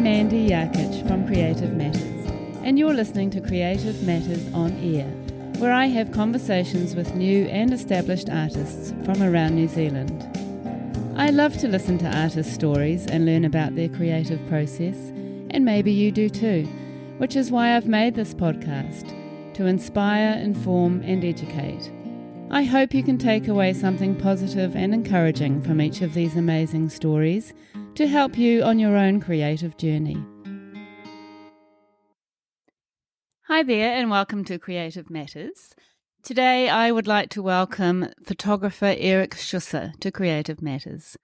Mandy Yarkich from Creative Matters, and you're listening to Creative Matters on Air, where I have conversations with new and established artists from around New Zealand. I love to listen to artists' stories and learn about their creative process, and maybe you do too, which is why I've made this podcast, to inspire, inform and educate. I hope you can take away something positive and encouraging from each of these amazing stories to help you on your own creative journey. Hi there and welcome to Creative Matters. Today I would like to welcome photographer Eric Schusser to Creative Matters.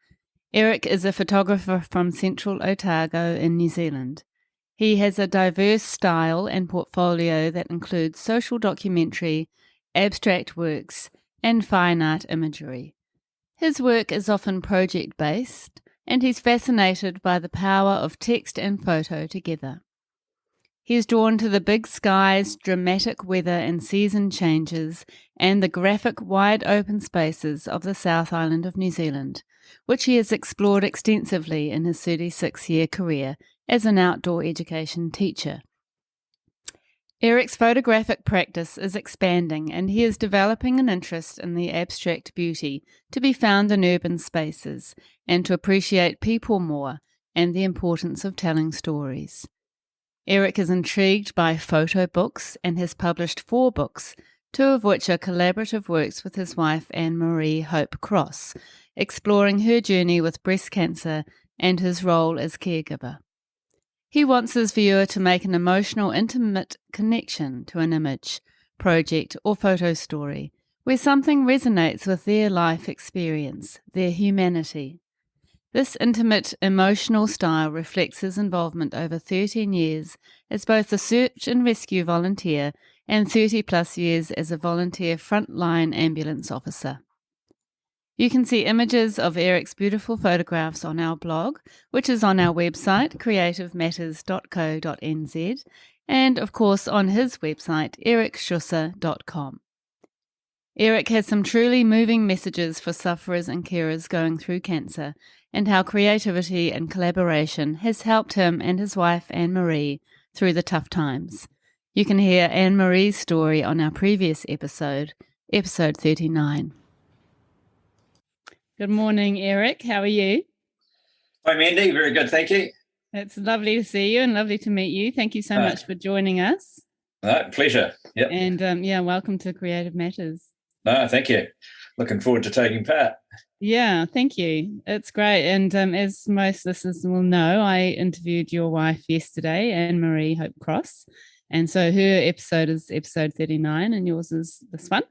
Eric is a photographer from Central Otago in New Zealand. He has a diverse style and portfolio that includes social documentary, abstract works, and fine art imagery. His work is often project-based, and he's fascinated by the power of text and photo together. He is drawn to the big skies, dramatic weather and season changes, and the graphic wide open spaces of the South Island of New Zealand, which he has explored extensively in his 36-year career as an outdoor education teacher. Eric's photographic practice is expanding, and he is developing an interest in the abstract beauty to be found in urban spaces and to appreciate people more and the importance of telling stories. Eric is intrigued by photo books and has published 4 books, 2 of which are collaborative works with his wife Annemarie Hope Cross, exploring her journey with breast cancer and his role as caregiver. He wants his viewer to make an emotional, intimate connection to an image, project or photo story, where something resonates with their life experience, their humanity. This intimate, emotional style reflects his involvement over 13 years as both a search and rescue volunteer and 30-plus years as a volunteer frontline ambulance officer. You can see images of Eric's beautiful photographs on our blog, which is on our website, creativematters.co.nz, and of course on his website, ericschusser.com. Eric has some truly moving messages for sufferers and carers going through cancer, and how creativity and collaboration has helped him and his wife Annemarie through the tough times. You can hear Annemarie's story on our previous episode 39. Good morning, Eric. How are you? Hi, Mandy. Very good, thank you. It's lovely to see you and lovely to meet you. Thank you so much for joining us. Pleasure. Yep. And welcome to Creative Matters. Thank you. Looking forward to taking part. Yeah, thank you. It's great. And as most listeners will know, I interviewed your wife yesterday, Annemarie Hope Cross. And so her episode is episode 39 and yours is this one.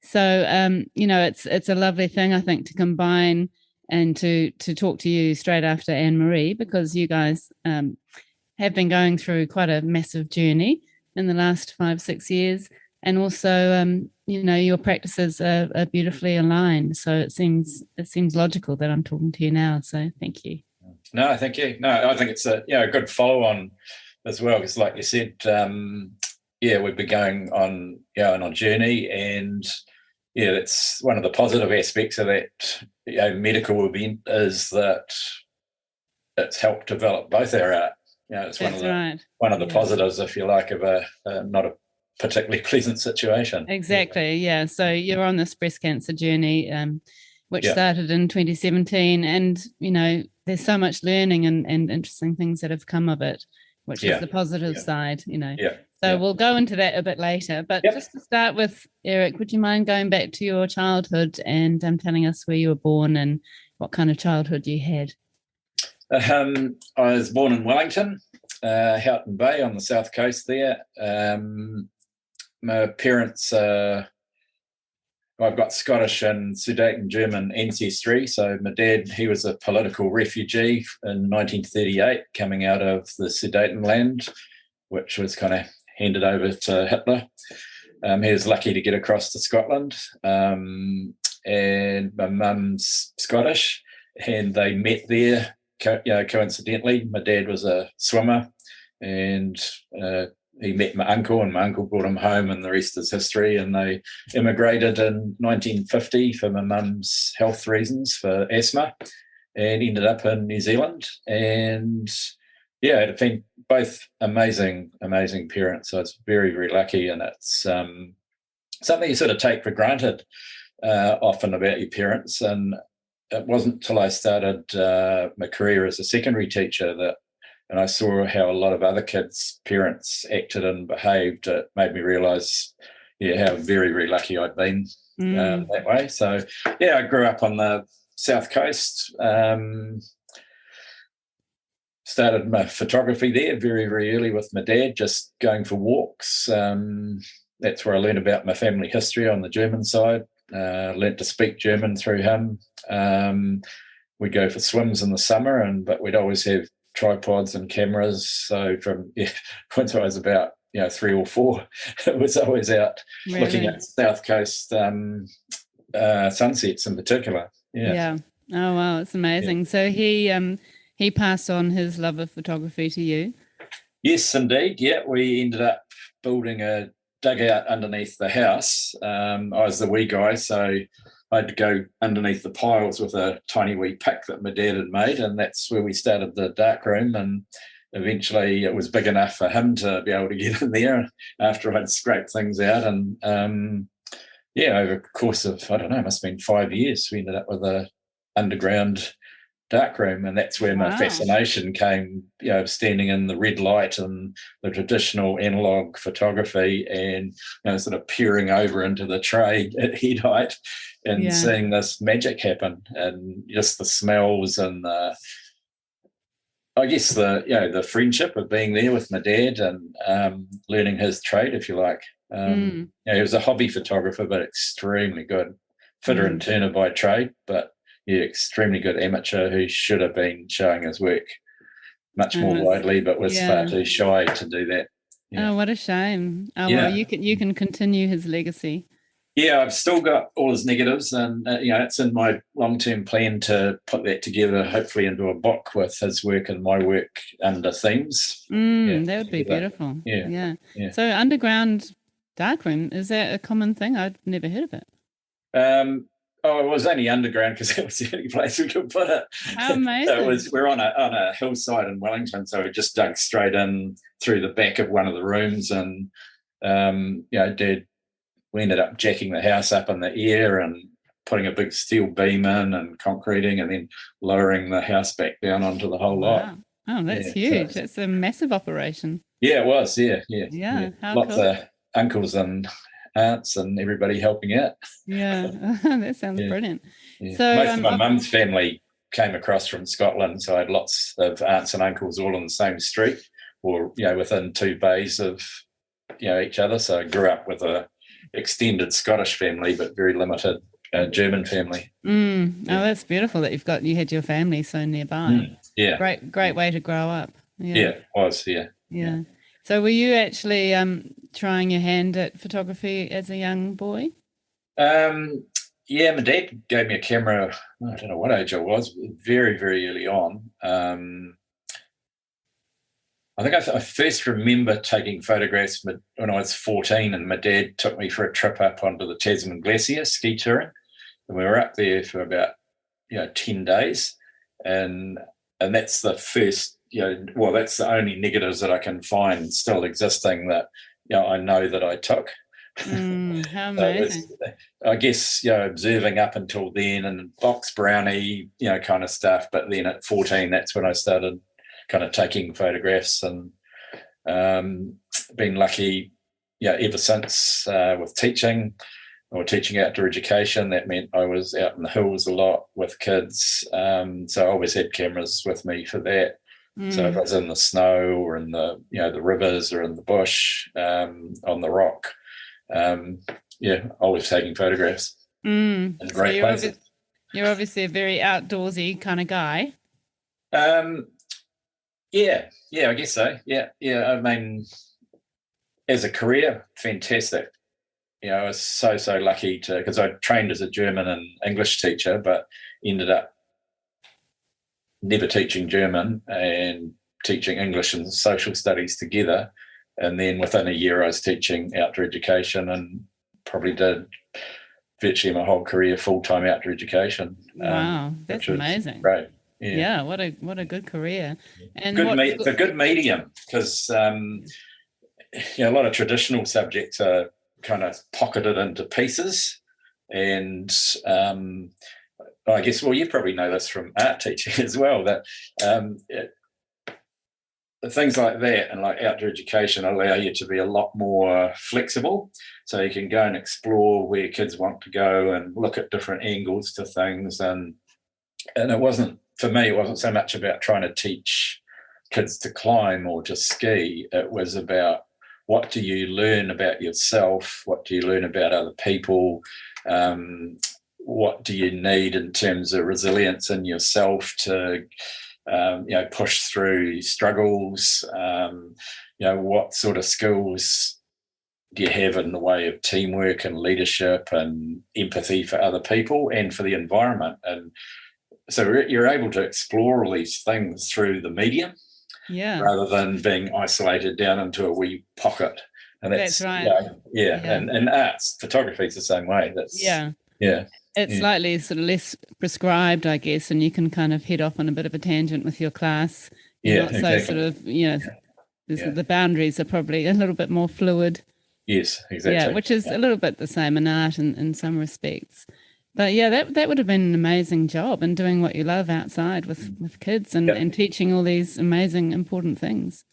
So, it's a lovely thing, I think, to combine and to talk to you straight after Annemarie, because you guys have been going through quite a massive journey in the last 5-6 years. And also, your practices are beautifully aligned. So it seems logical that I'm talking to you now. So thank you. No, thank you. No, I think it's a good follow-on as well, because like you said, we've been going on a journey, and that's one of the positive aspects of that medical event is that it's helped develop both our art. It's one of the positives, if you like, of a not a particularly pleasant situation. Exactly, yeah. So you're on this breast cancer journey, which started in 2017, and there's so much learning and interesting things that have come of it, which is the positive side, So we'll go into that a bit later. But just to start with, Eric, would you mind going back to your childhood and telling us where you were born and what kind of childhood you had? I was born in Wellington, Houghton Bay on the south coast there. My parents, I've got Scottish and Sudeten German ancestry. So my dad, he was a political refugee in 1938 coming out of the Sudetenland, which was kind of handed over to Hitler. He was lucky to get across to Scotland, and my mum's Scottish, and they met there coincidentally. My dad was a swimmer, and he met my uncle, and my uncle brought him home, and the rest is history. And they immigrated in 1950 for my mum's health reasons, for asthma, and ended up in New Zealand. And yeah, it had been both amazing parents. So it's very, very lucky, and it's something you sort of take for granted often about your parents. And it wasn't until I started my career as a secondary teacher and I saw how a lot of other kids' parents acted and behaved. It made me realise, how very, very lucky I'd been that way. So, yeah, I grew up on the South Coast. Started my photography there very, very early with my dad, just going for walks. That's where I learned about my family history on the German side. Learned to speak German through him. We'd go for swims in the summer, but we'd always have tripods and cameras. So from once I was about 3 or 4, it was always out looking at South Coast sunsets in particular. Yeah. Oh wow, it's amazing. Yeah. So he passed on his love of photography to you. Yes, indeed. Yeah, we ended up building a dugout underneath the house. I was the wee guy, so I had to go underneath the piles with a tiny wee pick that my dad had made, and that's where we started the darkroom. And eventually it was big enough for him to be able to get in there after I'd scraped things out. And over the course of, I don't know, it must have been 5 years, we ended up with a underground darkroom, and that's where my fascination came, standing in the red light and the traditional analog photography, and sort of peering over into the tray at head height and seeing this magic happen, and just the smells and the friendship of being there with my dad and learning his trade, if you like. He was a hobby photographer, but extremely good fitter and turner by trade, but extremely good amateur who should have been showing his work much more widely, but was far too shy to do that. Oh, what a shame. Well, you can continue his legacy. Yeah, I've still got all his negatives, and it's in my long-term plan to put that together, hopefully into a book with his work and my work under themes. That would be beautiful. Yeah. So underground darkroom, is that a common thing? I'd never heard of it. It was only underground because it was the only place we could put it. How amazing! So we're on a hillside in Wellington, so we just dug straight in through the back of one of the rooms, and Dad, we ended up jacking the house up in the air and putting a big steel beam in and concreting, and then lowering the house back down onto the whole lot. Oh, that's huge! That's a massive operation. Yeah, it was. Yeah. Lots of uncles and aunts and everybody helping out. That sounds brilliant. So most of my mum's family came across from Scotland, so I had lots of aunts and uncles all on the same street, or within 2 bays of each other. So I grew up with a extended Scottish family, but very limited German family. Oh, that's beautiful that you had your family so nearby. Great way to grow up. It was. Yeah. So were you actually trying your hand at photography as a young boy? My dad gave me a camera, I don't know what age I was, very, very early on. I think I first remember taking photographs when I was 14, and my dad took me for a trip up onto the Tasman Glacier ski touring. And we were up there for about 10 days. And that's the first, that's the only negatives that I can find still existing that I know that I took. How amazing. I guess observing up until then and box brownie kind of stuff, but then at 14 that's when I started kind of taking photographs, and been lucky ever since with teaching outdoor education. That meant I was out in the hills a lot with kids, so I always had cameras with me for that. So if I was in the snow or in the the rivers or in the bush, on the rock, always taking photographs in great places. You're obviously a very outdoorsy kind of guy. I guess so. I mean, as a career, fantastic. I was so lucky because I trained as a German and English teacher, but ended up never teaching German and teaching English and social studies together. And then within a year I was teaching outdoor education, and probably did virtually my whole career full-time outdoor education. Wow, that's amazing. Great. Yeah. Yeah, what a good career. And Good what it's a good medium because a lot of traditional subjects are kind of pocketed into pieces, and I guess, well, you probably know this from art teaching as well, that um, things like that and like outdoor education allow you to be a lot more flexible. So you can go and explore where kids want to go and look at different angles to things. And it wasn't, for me, it wasn't so much about trying to teach kids to climb or to ski. It was about, what do you learn about yourself? What do you learn about other people? What do you need in terms of resilience in yourself to push through struggles? What sort of skills do you have in the way of teamwork and leadership and empathy for other people and for the environment? And so you're able to explore all these things through the medium, rather than being isolated down into a wee pocket. And that's right. And arts, photography is the same way. It's slightly sort of less prescribed, I guess, and you can kind of head off on a bit of a tangent with your class. You're not so exactly. sort of, the boundaries are probably a little bit more fluid. Yes, exactly. Yeah, which is a little bit the same in art in some respects. But yeah, that would have been an amazing job, and doing what you love outside with kids and teaching all these amazing, important things.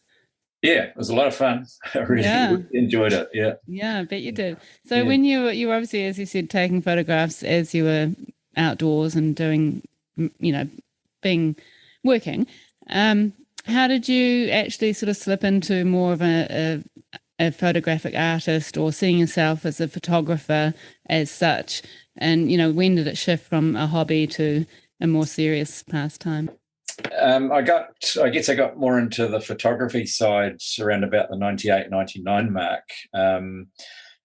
Yeah, it was a lot of fun. I really enjoyed it. Yeah. Yeah, I bet you did. So when you were obviously, as you said, taking photographs as you were outdoors and doing, being working, how did you actually sort of slip into more of a photographic artist, or seeing yourself as a photographer as such? And, when did it shift from a hobby to a more serious pastime? I guess I got more into the photography side around about the 98, 99 mark.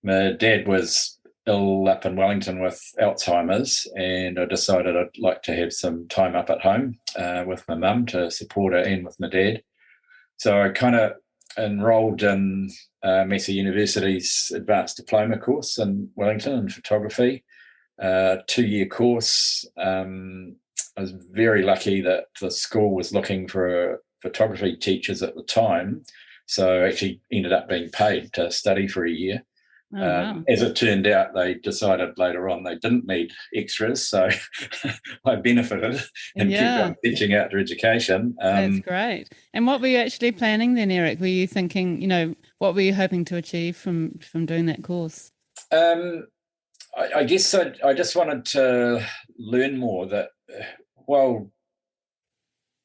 My dad was ill up in Wellington with Alzheimer's, and I decided I'd like to have some time up at home with my mum to support her and with my dad. So I kind of enrolled in Massey University's advanced diploma course in Wellington in photography, 2-year course. I was very lucky that the school was looking for photography teachers at the time, so I actually ended up being paid to study for a year. Wow. As it turned out, they decided later on they didn't need extras, so I benefited and kept on teaching outdoor education. That's great. And what were you actually planning then, Eric? Were you thinking, what were you hoping to achieve from doing that course? I guess I just wanted to learn more that, well,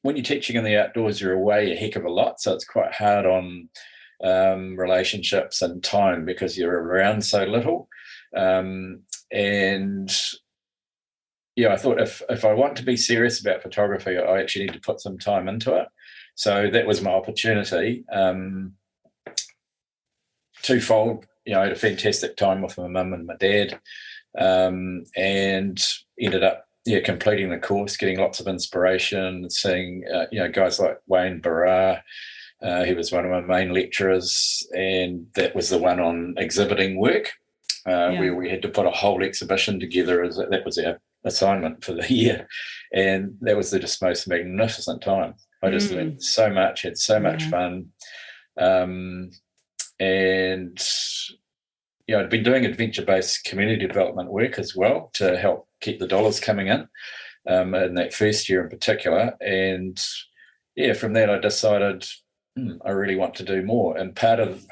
when you're teaching in the outdoors, you're away a heck of a lot, so it's quite hard on relationships and time because you're around so little. And I thought if I want to be serious about photography, I actually need to put some time into it. So that was my opportunity. Twofold, I had a fantastic time with my mum and my dad, and ended up completing the course, getting lots of inspiration, seeing guys like Wayne Barra. He was one of my main lecturers, and that was the one on exhibiting work, where we had to put a whole exhibition together. That was our assignment for the year, and that was the just most magnificent time. I just learned so much, had so much fun, and I'd been doing adventure-based community development work as well to help keep the dollars coming in that first year in particular. And from that I decided I really want to do more. And part of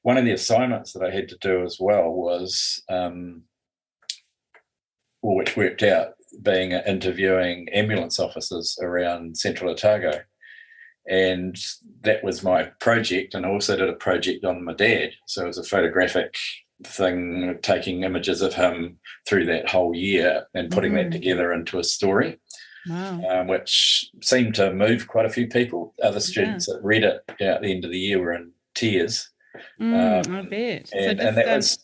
one of the assignments that I had to do as well was, which worked out, being interviewing ambulance officers around Central Otago. And that was my project. And I also did a project on my dad. So it was a photographic thing, taking images of him through that whole year and putting that together into a story. Wow. Which seemed to move quite a few people. Other students that read it at the end of the year were in tears. I bet. And that was...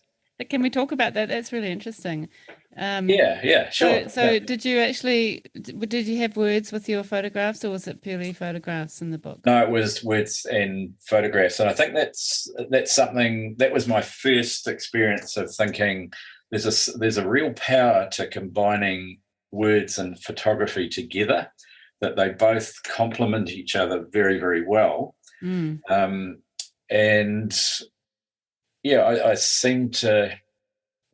Can we talk about that? That's really interesting. Sure. So did you have words with your photographs, or was it purely photographs in the book? No, it was words and photographs. And I think that's something that was my first experience of thinking there's a real power to combining words and photography together that they both complement each other very, very well. Mm. And yeah, I seem to,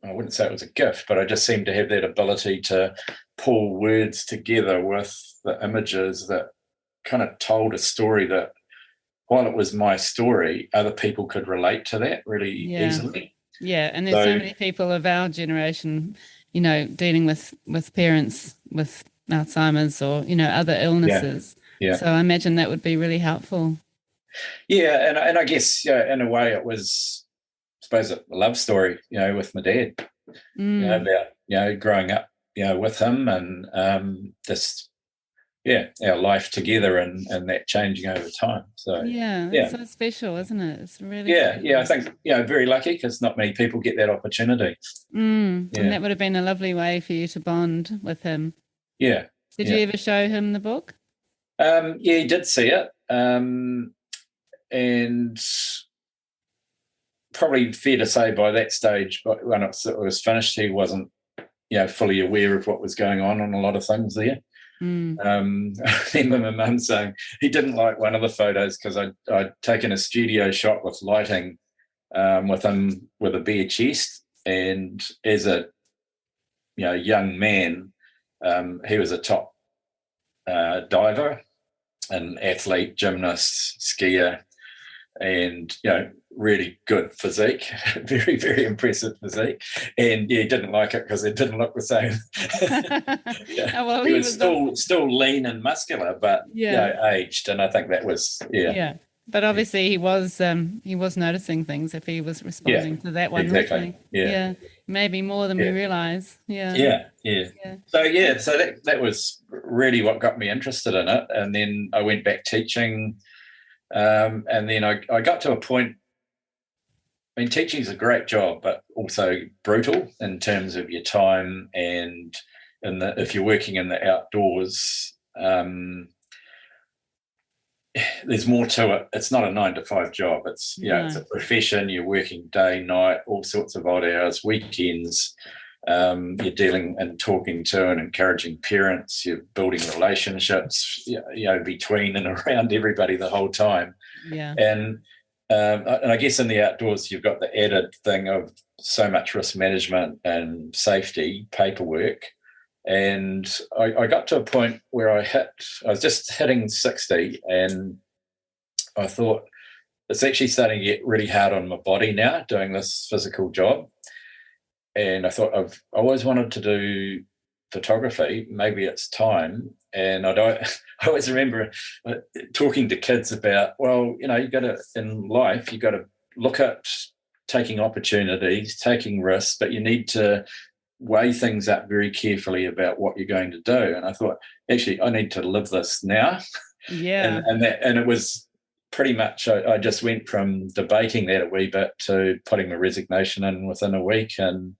I wouldn't say it was a gift, but I just seem to have that ability to pull words together with the images that kind of told a story that, while it was my story, other people could relate to that really easily. Yeah, and there's so many people of our generation, dealing with parents with Alzheimer's or, other illnesses. Yeah. So I imagine that would be really helpful. Yeah, and I guess in a way it was, I suppose, a love story, with my dad, about growing up, with him, and just our life together, and that changing over time. So it's so special, isn't it? It's really I think very lucky, because not many people get that opportunity. And that would have been a lovely way for you to bond with him. Did you ever show him the book? He did see it, and probably fair to say by that stage, but when it was finished, he wasn't fully aware of what was going on a lot of things there. I remember my mum saying he didn't like one of the photos because I'd taken a studio shot with lighting, with him with a bare chest, and as a young man, he was a top diver, an athlete, gymnast, skier, and really good physique, very, very impressive physique. And he didn't like it because it didn't look the same. Well, he was still lean and muscular, but aged, and I think that was But obviously he was noticing things if he was responding to that one. Exactly. Maybe more than we realise. So that was really what got me interested in it. And then I went back teaching, and then I got to a point. I mean, teaching is a great job, but also brutal in terms of your time, and if you're working in the outdoors, there's more to it. It's not a 9-to-5 job. It's it's a profession. You're working day, night, all sorts of odd hours, weekends. You're dealing and talking to and encouraging parents. You're building relationships, between and around everybody the whole time. And I guess in the outdoors, you've got the added thing of so much risk management and safety, paperwork. And I got to a point where I was just hitting 60, and I thought, it's actually starting to get really hard on my body now, doing this physical job. And I thought, I've always wanted to do photography. Maybe it's time. And I always remember talking to kids about, well, in life, you got to look at taking opportunities, taking risks, but you need to weigh things up very carefully about what you're going to do. And I thought, actually, I need to live this now. And it was pretty much, I just went from debating that a wee bit to putting my resignation in within a week, and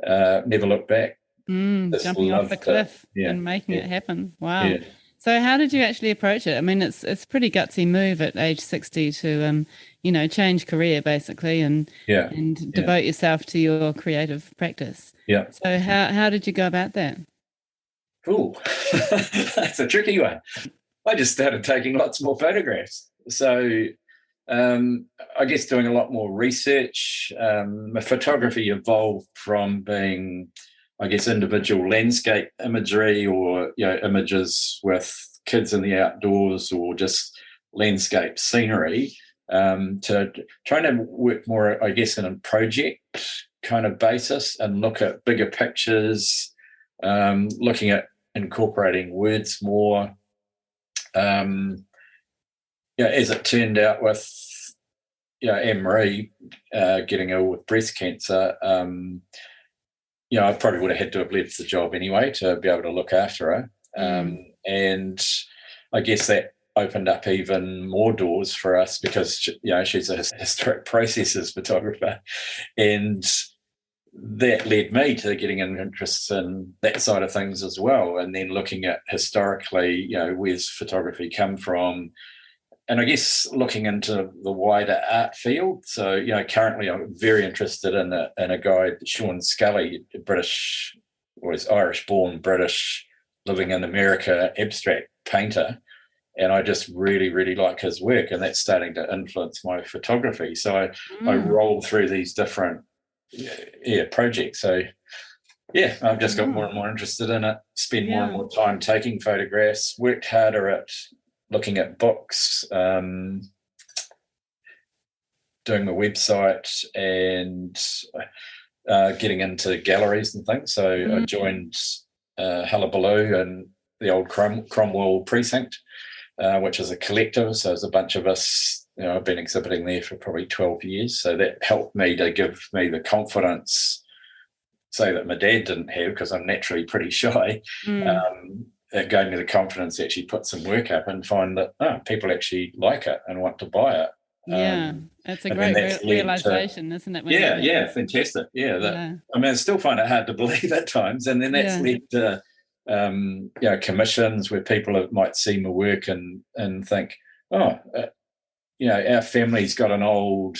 never looked back. Jumping off the cliff and making it happen. Wow. So how did you actually approach it? I mean, it's a pretty gutsy move at age 60 to change career basically, and devote yourself to your creative practice. So how did you go about that? Ooh, that's a tricky one. I just started taking lots more photographs. So I guess doing a lot more research. My photography evolved from being, I guess, individual landscape imagery, or images with kids in the outdoors, or just landscape scenery, to trying to work more, I guess, in a project kind of basis, and look at bigger pictures, looking at incorporating words more. As it turned out with Annemarie getting ill with breast cancer, I probably would have had to have left the job anyway to be able to look after her. And I guess that opened up even more doors for us, because she's a historic processes photographer, and that led me to getting an interest in that side of things as well, and then looking at historically, where's photography come from, and I guess looking into the wider art field. So, currently I'm very interested in a guy, Sean Scully, British, or is Irish-born British, living in America, abstract painter, and I just really, really like his work, and that's starting to influence my photography. So I roll through these different projects. So I've just got more and more interested in it, spend more and more time taking photographs, worked harder at looking at books, doing my website, and getting into galleries and things. So I joined Hullabaloo and the old Cromwell precinct, which is a collective. So there's a bunch of us. I've been exhibiting there for probably 12 years. So that helped me to give me the confidence, say, that my dad didn't have, because I'm naturally pretty shy. It gave me the confidence to actually put some work up and find that people actually like it and want to buy it. That's a great realization, isn't it? Fantastic. I still find it hard to believe at times, and then that's led to commissions where people might see my work and think, our family's got an old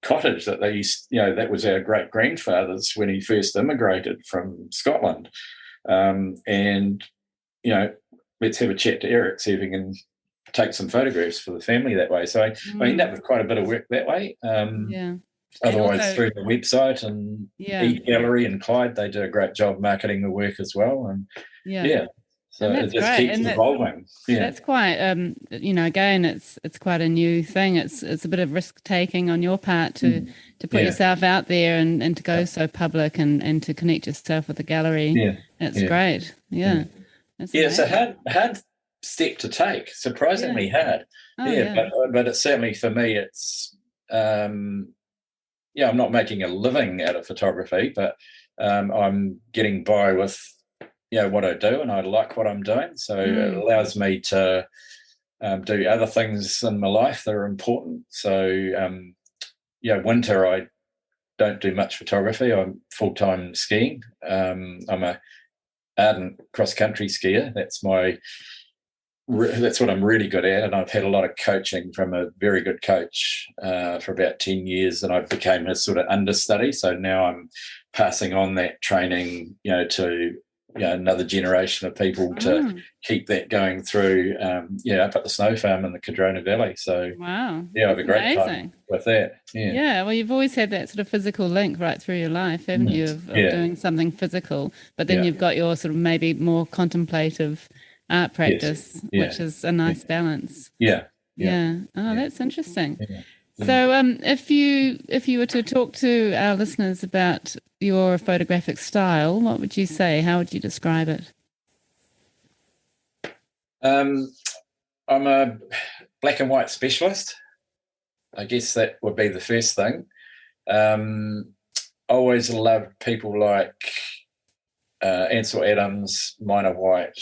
cottage that they used, that was our great grandfather's when he first immigrated from Scotland, and let's have a chat to Eric, see if he can take some photographs for the family that way. So I end up with quite a bit of work that way. Otherwise, also, through the website and e-gallery and Clyde, they do a great job marketing the work as well. And so it just keeps evolving. That's quite, again, it's quite a new thing. It's a bit of risk taking on your part to put yourself out there and to go so public and to connect yourself with the gallery. It's great. It's a hard step to take, surprisingly hard. But it's certainly, for me, it's I'm not making a living out of photography, but I'm getting by with what I do, and I like what I'm doing. So it allows me to do other things in my life that are important. So winter I don't do much photography. I'm full-time skiing. I'm a ardent cross-country skier. That's what I'm really good at, and I've had a lot of coaching from a very good coach for about 10 years, and I became his sort of understudy. So now I'm passing on that training, to another generation of people to keep that going through, up at the snow farm in the Cardrona Valley. So wow, I have a great time with that. Well, you've always had that sort of physical link right through your life, haven't you, of doing something physical, but then you've got your sort of maybe more contemplative art practice, which is a nice balance. That's interesting. So if you were to talk to our listeners about your photographic style, what would you say? How would you describe it? I'm a black and white specialist. I guess that would be the first thing. Always loved people like Ansel Adams, Minor White,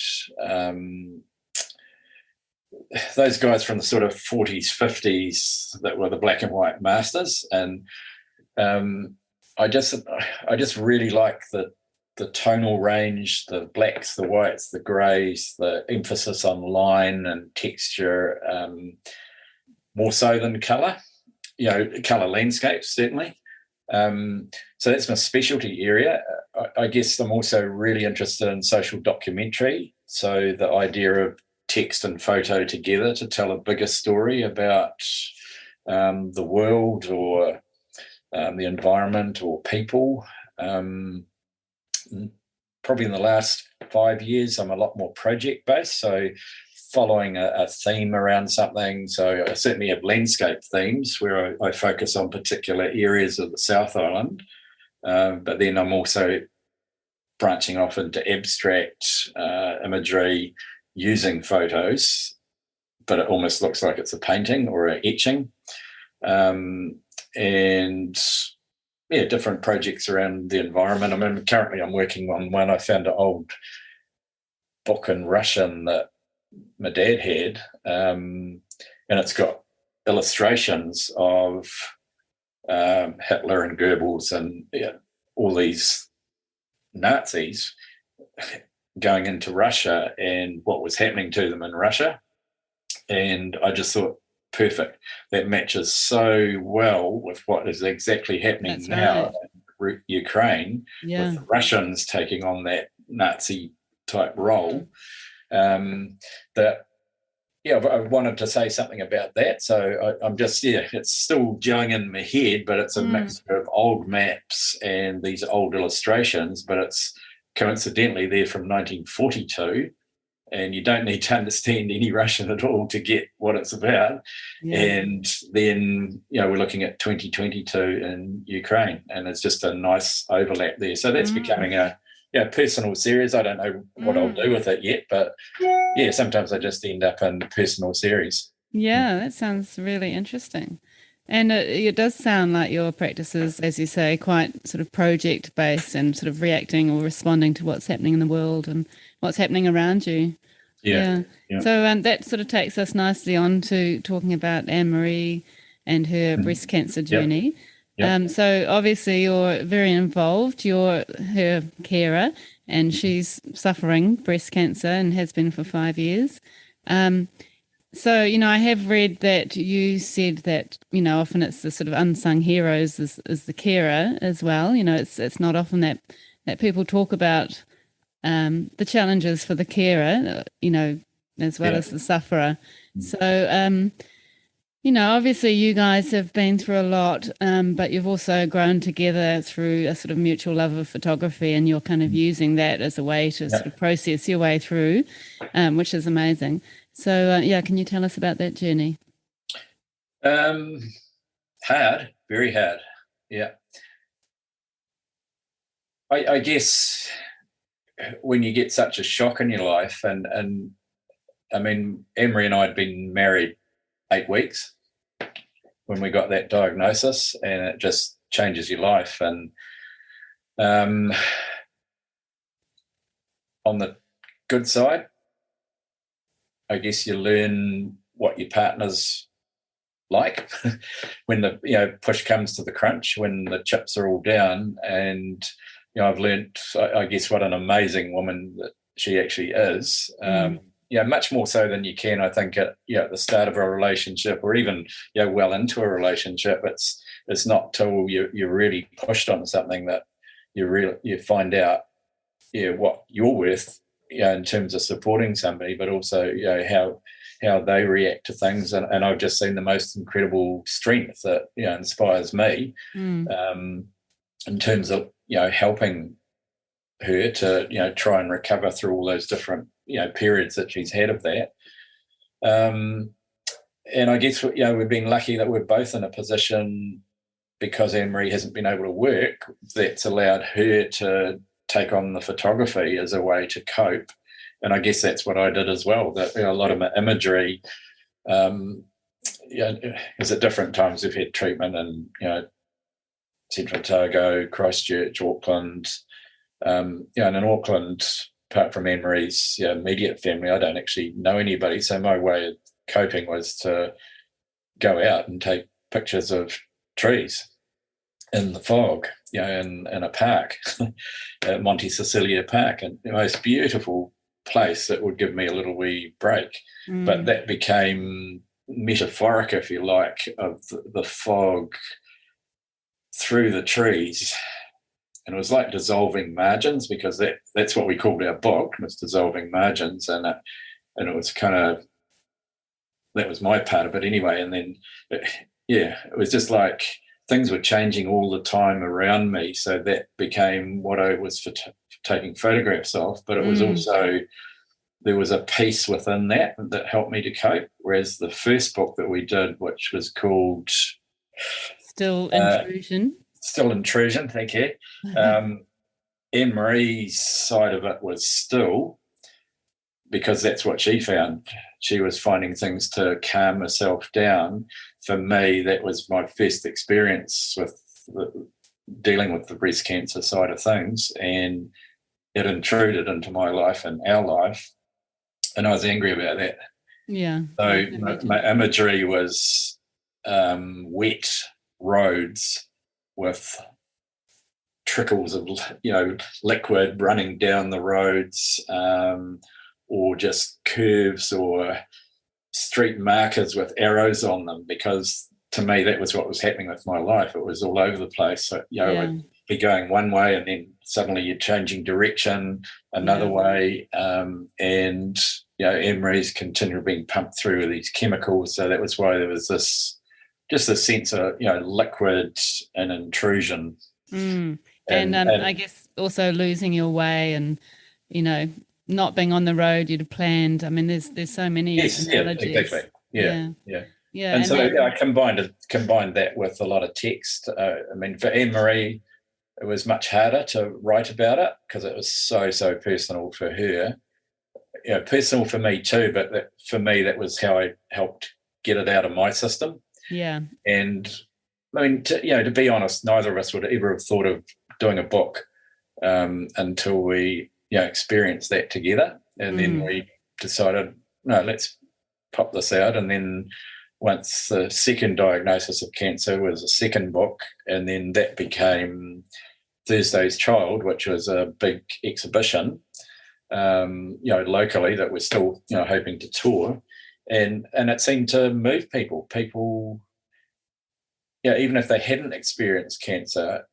those guys from the sort of 40s, 50s that were the black and white masters. And I just really like the tonal range, the blacks, the whites, the greys, the emphasis on line and texture, more so than colour, colour landscapes, certainly. So that's my specialty area. I guess I'm also really interested in social documentary. So the idea of text and photo together to tell a bigger story about the world or the environment or people. Probably in the last 5 years, I'm a lot more project-based, so following a theme around something. So I certainly have landscape themes where I focus on particular areas of the South Island, but then I'm also branching off into abstract imagery using photos, but it almost looks like it's a painting or an etching. And different projects around the environment. I mean, currently I'm working on one. I found an old book in Russian that my dad had, and it's got illustrations of Hitler and Goebbels and all these Nazis going into Russia and what was happening to them in Russia. And I just thought, perfect. That matches so well with what is exactly happening now in Ukraine, with the Russians taking on that Nazi type role. that I wanted to say something about that. So I'm just, it's still gelling in my head, but it's a mixture of old maps and these old illustrations, but it's coincidentally they're from 1942, and you don't need to understand any Russian at all to get what it's about. Yeah. And then, we're looking at 2022 in Ukraine, and it's just a nice overlap there. So that's becoming a personal series. I don't know what I'll do with it yet, but sometimes I just end up in personal series. Yeah, that sounds really interesting. And it does sound like your practice is, as you say, quite sort of project-based and sort of reacting or responding to what's happening in the world and what's happening around you. Yeah. So that sort of takes us nicely on to talking about Annemarie and her breast cancer journey. Yep. So obviously you're very involved. You're her carer, and she's suffering breast cancer and has been for 5 years. So, I have read that you said that, often it's the sort of unsung heroes is the carer as well. It's not often that people talk about the challenges for the carer, as well as the sufferer. So, obviously you guys have been through a lot, but you've also grown together through a sort of mutual love of photography, and you're kind of using that as a way to sort of process your way through, which is amazing. So, can you tell us about that journey? Hard, very hard. Yeah. I guess when you get such a shock in your life, and I mean, Annemarie and I had been married 8 weeks when we got that diagnosis, and it just changes your life. And on the good side, I guess you learn what your partner's like when the push comes to the crunch, when the chips are all down. And I've learned, I guess, what an amazing woman that she actually is. Much more so than you can, I think, at the start of a relationship, or even well into a relationship. It's not till you're really pushed on something that you find out what you're worth, in terms of supporting somebody, but also how they react to things. And I've just seen the most incredible strength that inspires me in terms of helping her to try and recover through all those different periods that she's had of that. And I guess we've been lucky that we're both in a position, because Annemarie hasn't been able to work, that's allowed her to take on the photography as a way to cope. And I guess that's what I did as well, that a lot of my imagery is at different times. We've had treatment in Central Otago, Christchurch, Auckland. And in Auckland, apart from Annemarie's immediate family, I don't actually know anybody. So my way of coping was to go out and take pictures of trees in the fog, in a park, at Monte Cecilia Park, and the most beautiful place that would give me a little wee break. But that became metaphoric, if you like, of the fog through the trees. And it was like dissolving margins, because that's what we called our book, was dissolving margins. And it was kind of, that was my part of it anyway. And then, it was just like things were changing all the time around me. So that became what I was taking photographs of. But it was also, there was a piece within that helped me to cope. Whereas the first book that we did, which was called Still Intrusion. Still Intrusion, thank you. Annemarie's side of it was still, because that's what she found. She was finding things to calm herself down. For me, that was my first experience with dealing with the breast cancer side of things, and it intruded into my life and our life, and I was angry about that. Yeah. So my imagery was wet roads with trickles of liquid running down the roads, or just curves or street markers with arrows on them, because to me that was what was happening with my life. It was all over the place. So I'd be going one way, and then suddenly you're changing direction another way, and MRE's continually being pumped through with these chemicals. So that was why there was just a sense of, liquid and intrusion. And I guess also losing your way and, not being on the road you'd planned. I mean, there's so many analogies. Yeah, exactly. Yeah. Yeah. And so I combined that with a lot of text. I mean, for Annemarie, it was much harder to write about it because it was so personal for her. Personal for me too, but for me, that was how I helped get it out of my system. Yeah. And I mean, to be honest, neither of us would ever have thought of doing a book until we, experienced that together. And then we decided, no, let's pop this out. And then once the second diagnosis of cancer was a second book, and then that became Thursday's Child, which was a big exhibition, locally that we're still, hoping to tour. And it seemed to move people. People, even if they hadn't experienced cancer,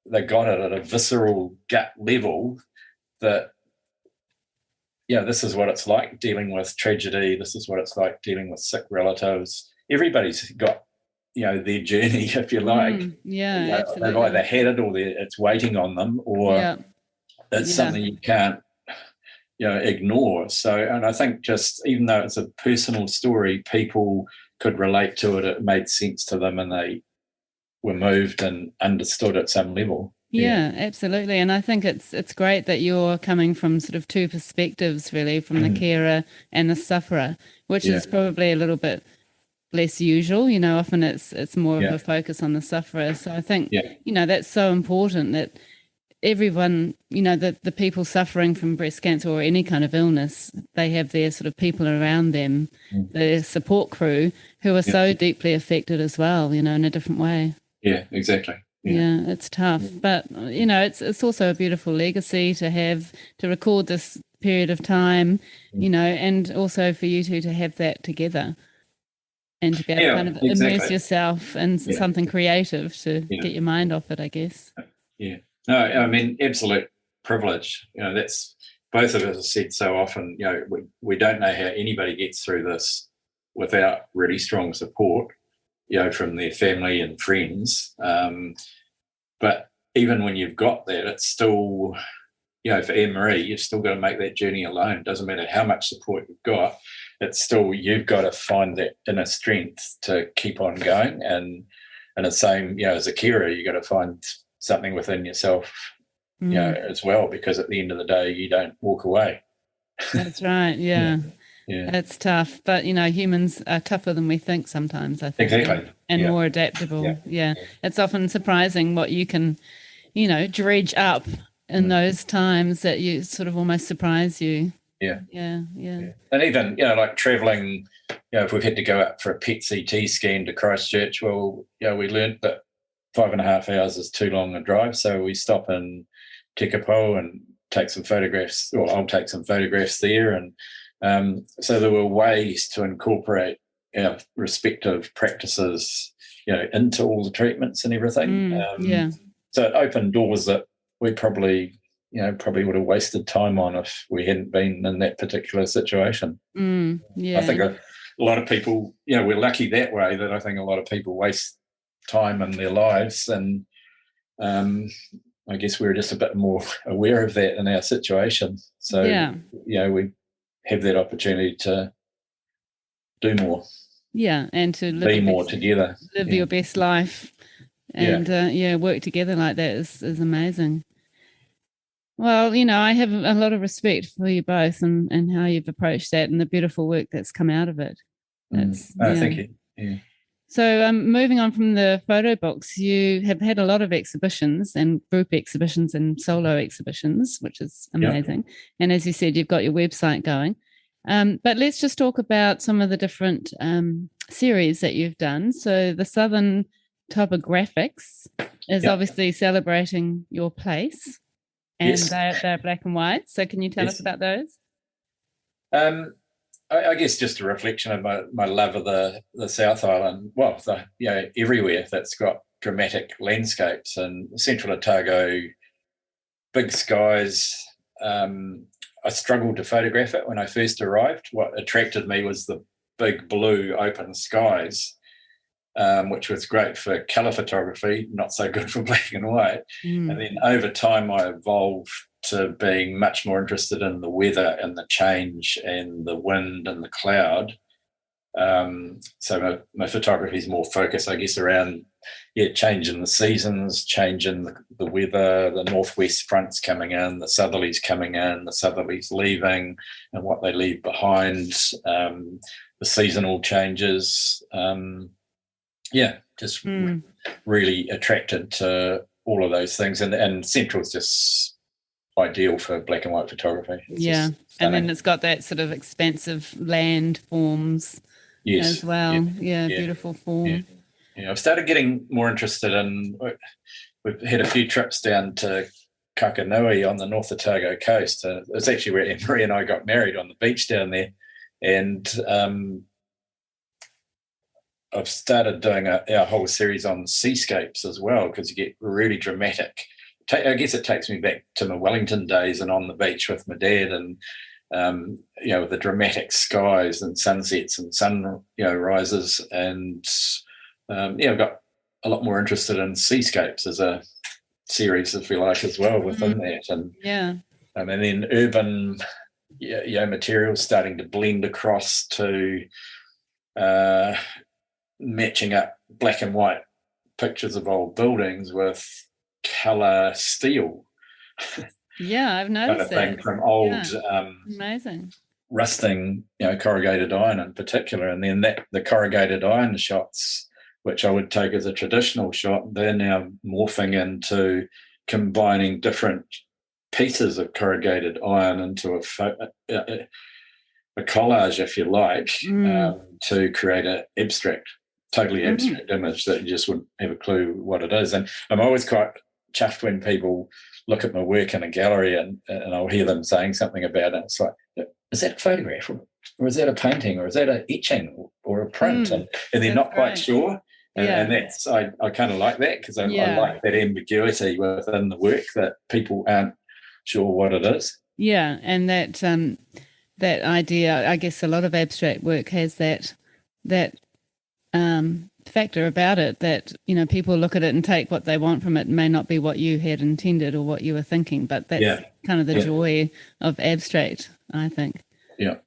they got it at a visceral gut level that, this is what it's like dealing with tragedy. This is what it's like dealing with sick relatives. Everybody's got, their journey, if you like. Absolutely. They've either had it or it's waiting on them, or it's something you can't, ignore. So, and I think just even though it's a personal story, people could relate to it. It made sense to them, and they were moved and understood at some level. Yeah, absolutely. And I think it's great that you're coming from sort of two perspectives, really, from the carer and the sufferer, which is probably a little bit less usual. Often it's more of a focus on the sufferer. So I think, that's so important that everyone, the people suffering from breast cancer or any kind of illness, they have their sort of people around them, their support crew, who are so deeply affected as well, in a different way. Yeah, exactly. Yeah, it's tough. But, it's also a beautiful legacy to have, to record this period of time, and also for you two to have that together and to be able to kind of immerse yourself in something creative to get your mind off it, I guess. Yeah. No, I mean, absolute privilege. That's, both of us have said so often, we don't know how anybody gets through this without really strong support, from their family and friends. But even when you've got that, it's still, for Annemarie, you've still got to make that journey alone. It doesn't matter how much support you've got. It's still, you've got to find that inner strength to keep on going. And the same, as a carer, you've got to find something within yourself, as well, because at the end of the day, you don't walk away. That's right. Yeah. It's tough, but humans are tougher than we think sometimes, I think. Exactly. And more adaptable. Yeah. It's often surprising what you can, dredge up in those times that you sort of almost surprise you. Yeah. And even, like traveling, if we've had to go up for a PET CT scan to Christchurch, well, we learned that 5.5 hours is too long a drive, so we stop in Tekapo and take some photographs, or I'll take some photographs there. And so there were ways to incorporate our respective practices, into all the treatments and everything. So it opened doors that we probably would have wasted time on if we hadn't been in that particular situation. I think a lot of people, we're lucky that way, that I think a lot of people waste time in their lives, and I guess we're just a bit more aware of that in our situation. So, we have that opportunity to do more. Yeah, and to be more together. Live your best life and, work together like that is amazing. Well, I have a lot of respect for you both and how you've approached that and the beautiful work that's come out of it. Thank you. Yeah. So moving on from the photo books, you have had a lot of exhibitions and group exhibitions and solo exhibitions, which is amazing. Yep. And as you said, you've got your website going. But let's just talk about some of the different series that you've done. So the Southern Topographics is obviously celebrating your place, and they're black and white. So can you tell us about those? I guess just a reflection of my love of the South Island. Well, everywhere that's got dramatic landscapes, and Central Otago, big skies, I struggled to photograph it when I first arrived. What attracted me was the big blue open skies, which was great for colour photography, not so good for black and white. And then over time, I evolved to being much more interested in the weather and the change and the wind and the cloud. So my photography is more focused, I guess, around change in the seasons, change in the weather, the northwest fronts coming in, the southerlies coming in, the southerlies leaving, and what they leave behind, the seasonal changes. Just really attracted to all of those things, and Central's just ideal for black and white photography. And then it's got that sort of expansive land forms as well. Beautiful form. I've started getting more interested in. We've had a few trips down to Kakanui on the North Otago coast. It's actually where Annemarie and I got married, on the beach down there, and I've started doing a whole series on seascapes as well, because you get really dramatic. I guess it takes me back to my Wellington days and on the beach with my dad, and the dramatic skies and sunsets and sun rises, and I've got a lot more interested in seascapes as a series, if you like, as well within that, and then urban materials starting to blend across to matching up black and white pictures of old buildings with colour steel. I've noticed kind of thing from old amazing rusting, corrugated iron in particular, and then the corrugated iron shots, which I would take as a traditional shot, they're now morphing into combining different pieces of corrugated iron into a collage, if you like, to create an totally abstract image that you just wouldn't have a clue what it is. And I'm always quite chuffed when people look at my work in a gallery and I'll hear them saying something about it. It's like, is that a photograph, or is that a painting, or is that an etching or a print? And they're not quite sure. And that's I kind of like that, because I like that ambiguity within the work, that people aren't sure what it is. Yeah, and that idea, I guess a lot of abstract work has that factor about it, that people look at it and take what they want from it. It may not be what you had intended or what you were thinking, but that's kind of the joy of abstract, I think. And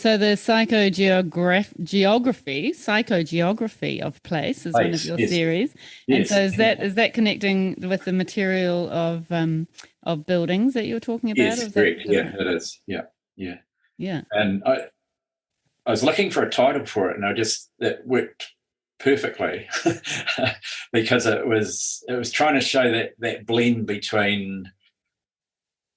so the psychogeography of place is one of your series. And so is that connecting with the material of buildings that you're talking about? Yes, correct. It is. Yeah. And I was looking for a title for it, and it worked perfectly because it was trying to show that blend between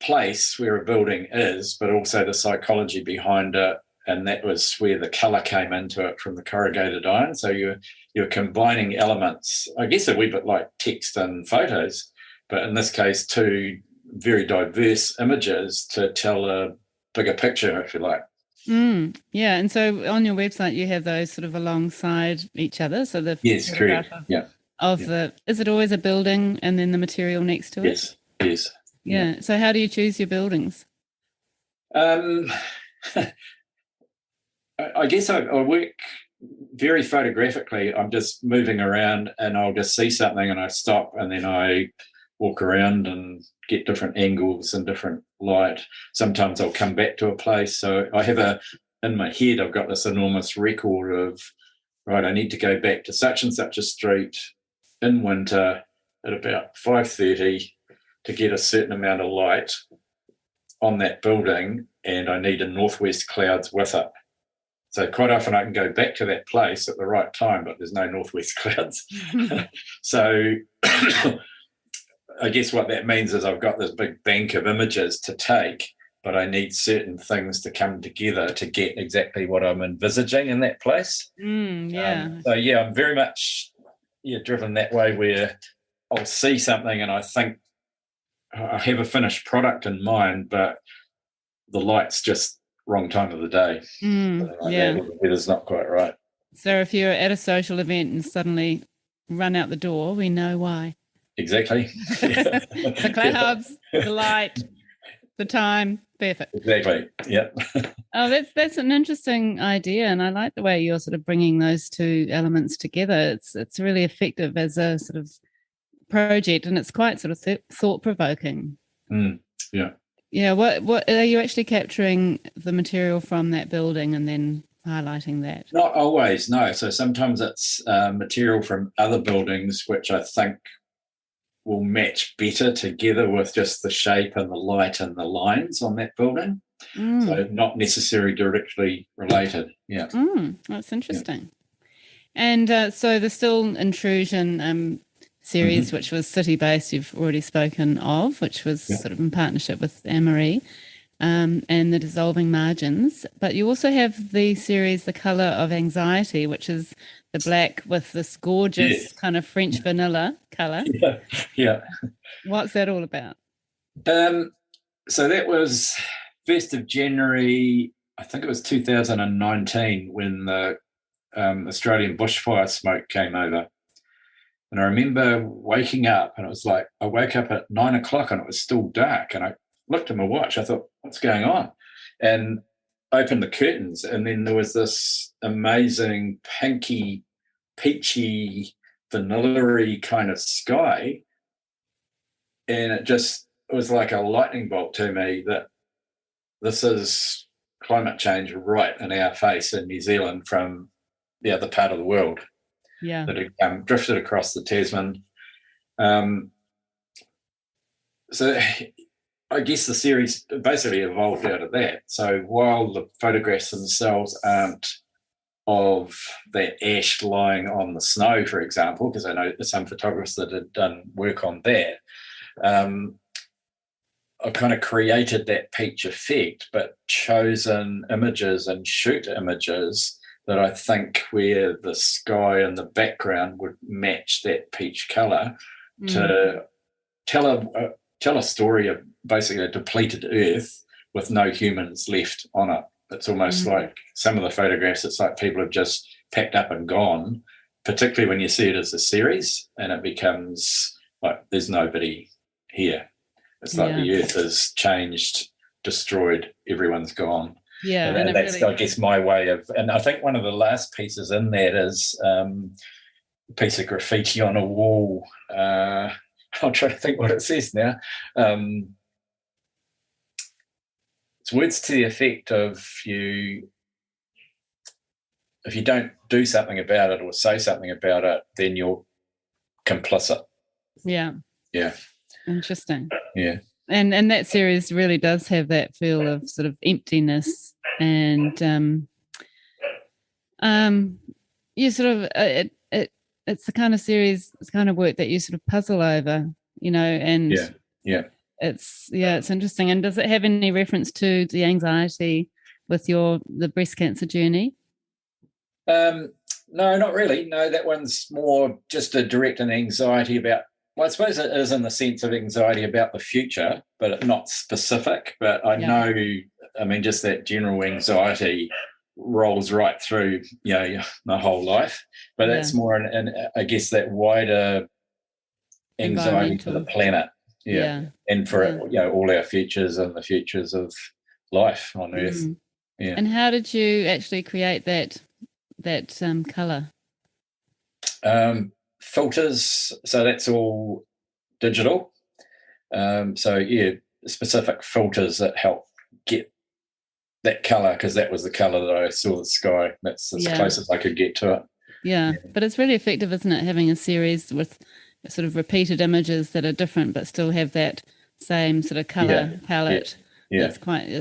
place, where a building is, but also the psychology behind it, and that was where the colour came into it from the corrugated iron. So you're combining elements, I guess a wee bit like text and photos, but in this case two very diverse images to tell a bigger picture, if you like. And so on your website you have those sort of alongside each other. So the correct. Is it always a building and then the material next to it? Yes. Yeah. So how do you choose your buildings? I guess I work very photographically. I'm just moving around and I'll just see something and I stop, and then I walk around and get different angles and different light. Sometimes I'll come back to a place. So I have in my head, I've got this enormous record of, right, I need to go back to such and such a street in winter at about 5:30 to get a certain amount of light on that building, and I need a northwest clouds with it. So quite often I can go back to that place at the right time, but there's no northwest clouds. So I guess what that means is I've got this big bank of images to take, but I need certain things to come together to get exactly what I'm envisaging in that place. I'm very much driven that way, where I'll see something and I think I have a finished product in mind, but the light's just wrong time of the day. The weather's not quite right. So if you're at a social event and suddenly run out the door, we know why. Exactly. The clouds, the light, the time, Perfect. Exactly. Yeah. Oh, that's an interesting idea, and I like the way you're sort of bringing those two elements together. It's really effective as a sort of project, and it's quite sort of thought provoking. Yeah. Yeah. What are you actually capturing the material from that building and then highlighting that? Not always, no. So sometimes it's material from other buildings, which I think will match better together with just the shape and the light and the lines on that building. So not necessarily directly related. Yeah. That's interesting. And so the Still Intrusion series, which was city-based, you've already spoken of, which was sort of in partnership with Annemarie, and the Dissolving Margins. But you also have the series The Colour of Anxiety, which is the black with this gorgeous kind of French vanilla colour. Yeah. What's that all about? So that was 1st of January, I think it was 2019, when the Australian bushfire smoke came over. And I remember waking up, and it was like, I woke up at 9 o'clock and it was still dark. And I looked at my watch. I thought, what's going on? And opened the curtains. And then there was this amazing pinky, peachy, vanilla-y kind of sky. And it was like a lightning bolt to me that this is climate change right in our face in New Zealand from the other part of the world. Yeah. That had drifted across the Tasman. So I guess the series basically evolved out of that. So while the photographs themselves aren't of that ash lying on the snow, for example, because I know there's some photographers that had done work on that, I kind of created that peach effect, but chosen images and shoot images that I think where the sky and the background would match that peach colour to tell a story of basically a depleted Earth with no humans left on it. It's almost like some of the photographs, it's like people have just packed up and gone, particularly when you see it as a series and it becomes like there's nobody here. It's like the Earth has changed, destroyed, everyone's gone. Yeah, and that's, really, I guess, my way of. And I think one of the last pieces in that is a piece of graffiti on a wall. I'll try to think what it says now. It's words to the effect of if you don't do something about it or say something about it, then you're complicit. Yeah. Yeah. Interesting. Yeah. And that series really does have that feel of sort of emptiness and you sort of it's the kind of series, it's kind of work that you sort of puzzle over, and it's interesting. And does it have any reference to the anxiety with the breast cancer journey? No, not really. No, that one's more just a direct an anxiety about. Well, I suppose it is in the sense of anxiety about the future, but not specific. But I know, I mean, just that general anxiety rolls right through, my whole life. But that's more, in, I guess, that wider anxiety for the planet. Yeah. And for all our futures and the futures of life on Earth. Yeah. And how did you actually create that colour? Filters, so that's all digital. Specific filters that help get that colour, because that was the colour that I saw the sky. That's as close as I could get to it. Yeah, but it's really effective, isn't it, having a series with sort of repeated images that are different but still have that same sort of colour palette. It's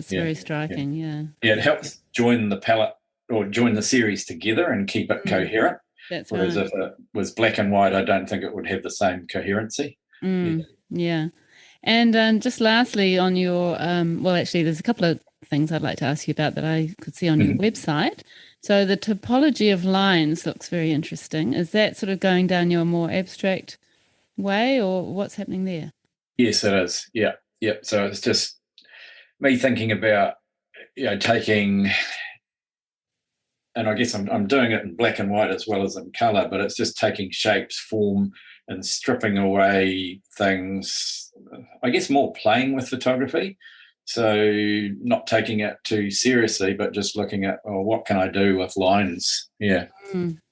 very striking. Yeah, it helps join the palette or join the series together and keep it coherent. That's Whereas if it was black and white, I don't think it would have the same coherency. Yeah. And just lastly on your, actually there's a couple of things I'd like to ask you about that I could see on your website. So the topology of lines looks very interesting. Is that sort of going down your more abstract way, or what's happening there? Yes, it is. Yeah. Yep. So it's just me thinking about, taking, and I guess I'm doing it in black and white as well as in colour, but it's just taking shapes, form, and stripping away things, I guess more playing with photography. So not taking it too seriously, but just looking at, what can I do with lines? Yeah.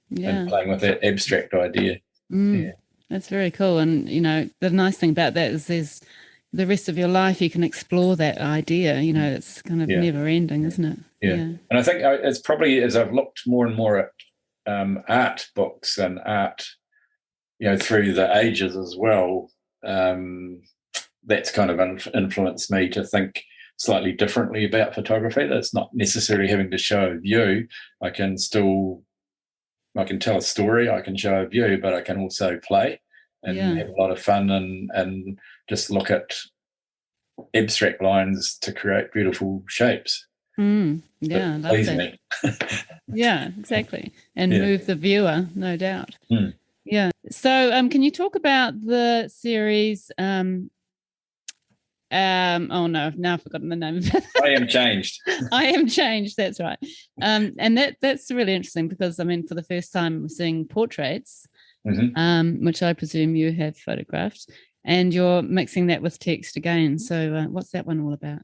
Yeah. And playing with that abstract idea. Yeah. That's very cool. And, the nice thing about that is there's the rest of your life you can explore that idea. It's kind of Yeah. never ending, isn't it? Yeah. And I think it's probably, as I've looked more and more at art books and art, through the ages as well, that's kind of influenced me to think slightly differently about photography. That's not necessarily having to show a view. I can tell a story, I can show a view, but I can also play and have a lot of fun and just look at abstract lines to create beautiful shapes. Yeah, I love Please that. me. Yeah, exactly. And move the viewer, no doubt. Mm. Yeah. So can you talk about the series oh no, now I've forgotten the name of it. I Am Changed. I Am Changed, that's right. And that's really interesting because, I mean, for the first time we're seeing portraits, which I presume you have photographed, and you're mixing that with text again. So what's that one all about?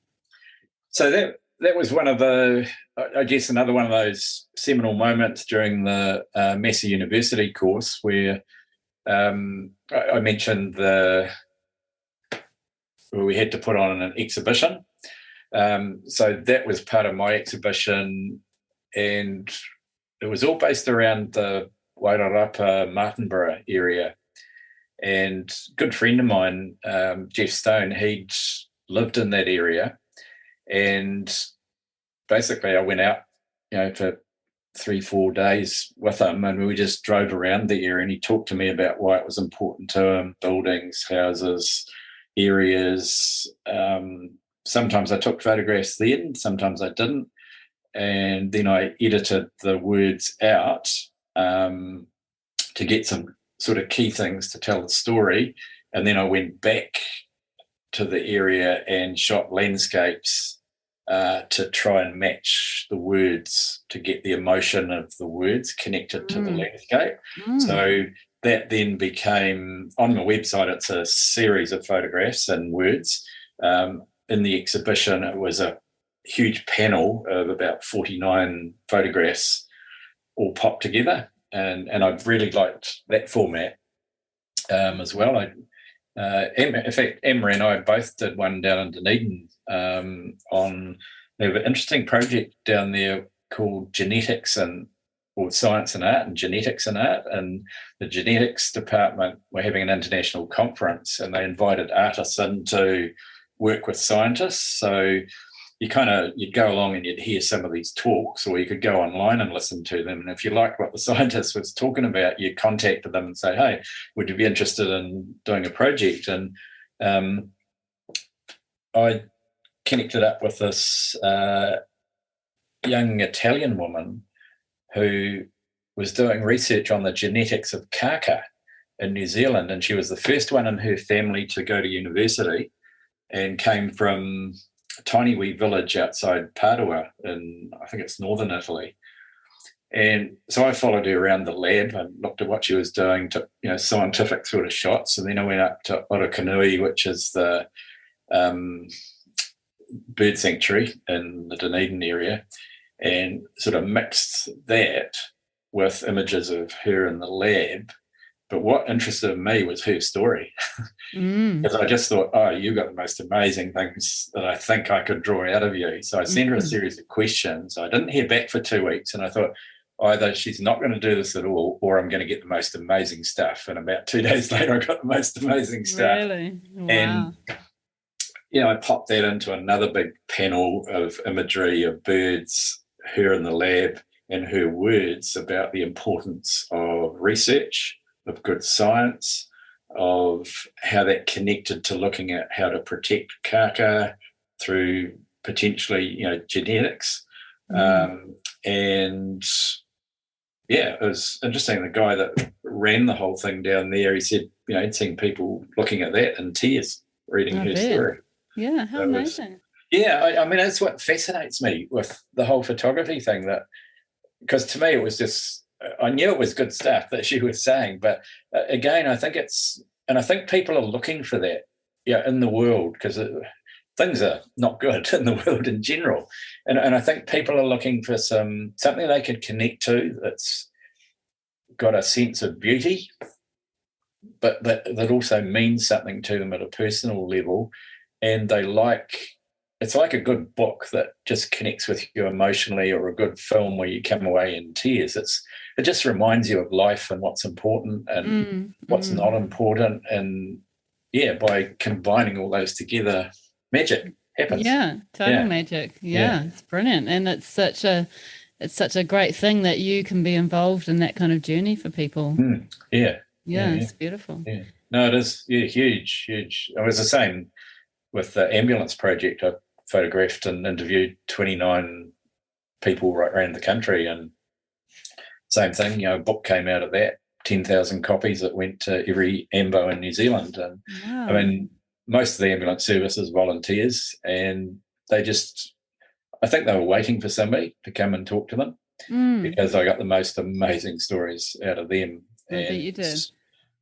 So that was one of the, I guess, another one of those seminal moments during the Massey University course where I mentioned we had to put on an exhibition. So that was part of my exhibition, and it was all based around the Wairarapa, Martinborough area. And a good friend of mine, Jeff Stone, he'd lived in that area. And basically I went out, for 3-4 days with him, and we just drove around the area, and he talked to me about why it was important to him, buildings, houses, areas. Sometimes I took photographs then, sometimes I didn't. And then I edited the words out to get some sort of key things to tell the story. And then I went back to the area and shot landscapes to try and match the words to get the emotion of the words connected to the landscape. So that then became, on my website, it's a series of photographs and words. In the exhibition, it was a huge panel of about 49 photographs all popped together. And I've really liked that format as well. In fact, Annemarie and I both did one down in Dunedin they have an interesting project down there called Science and Art and Genetics and Art. And the genetics department were having an international conference, and they invited artists in to work with scientists. So you'd go along and you'd hear some of these talks, or you could go online and listen to them. And if you liked what the scientist was talking about, you contacted them and say, hey, would you be interested in doing a project? And I connected up with this young Italian woman who was doing research on the genetics of kaka in New Zealand. And she was the first one in her family to go to university and came from a tiny wee village outside Padua in, I think it's northern Italy. And so I followed her around the lab and looked at what she was doing, took scientific sort of shots. And then I went up to Orokonui, which is the bird sanctuary in the Dunedin area, and sort of mixed that with images of her in the lab. But what interested me was her story, because I just thought, you got the most amazing things that I think I could draw out of you. So I sent her a series of questions. I didn't hear back for 2 weeks, and I thought either she's not going to do this at all, or I'm going to get the most amazing stuff. And about 2 days later, I got the most amazing stuff. Really? Wow. And I popped that into another big panel of imagery of birds, her in the lab, and her words about the importance of research, of good science, of how that connected to looking at how to protect kaka through potentially, genetics. And it was interesting. The guy that ran the whole thing down there, he said, he'd seen people looking at that in tears, reading her story. Yeah, how amazing. I mean, that's what fascinates me with the whole photography thing, because to me it was just, I knew it was good stuff that she was saying, but again, I think people are looking for that in the world, because things are not good in the world in general. And I think people are looking for something they can connect to that's got a sense of beauty, but that also means something to them at a personal level. And it's like a good book that just connects with you emotionally, or a good film where you come away in tears. It just reminds you of life and what's important and what's not important. And by combining all those together, magic happens. Yeah, total magic. Yeah, it's brilliant. And it's such a great thing that you can be involved in that kind of journey for people. Yeah, it's beautiful. Yeah. No, it is huge. It was the same with the ambulance project. I photographed and interviewed 29 people right around the country, and same thing, a book came out of that, 10,000 copies that went to every AMBO in New Zealand. And wow. I mean, most of the ambulance service is volunteers, and I think they were waiting for somebody to come and talk to them, because I got the most amazing stories out of them. I bet you did.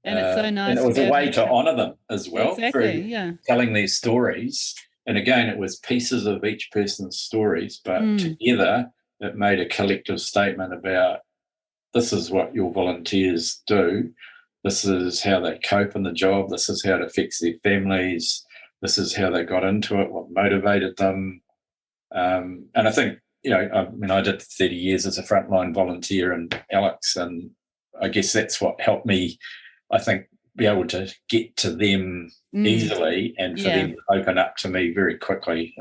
And it's so nice. And it was a way to honour them as well. Exactly, telling these stories. And again, it was pieces of each person's stories, but together it made a collective statement about, this is what your volunteers do. This is how they cope in the job. This is how it affects their families. This is how they got into it, what motivated them. And I think, I did 30 years as a frontline volunteer in Alex, and I guess that's what helped me, I think, be able to get to them easily, and for them to open up to me very quickly.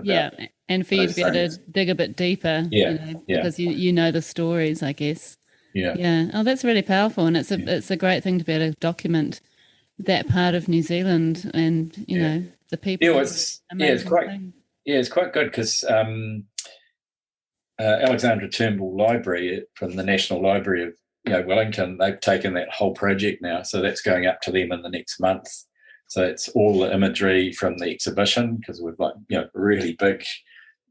And for you to be able to dig a bit deeper, because you know the stories, I guess. Yeah. Oh, that's really powerful, and it's a great thing to be able to document that part of New Zealand, and the people. It's quite good, because Alexandra Turnbull Library from the National Library of Wellington, they've taken that whole project now, so that's going up to them in the next month. So it's all the imagery from the exhibition, because we've got really big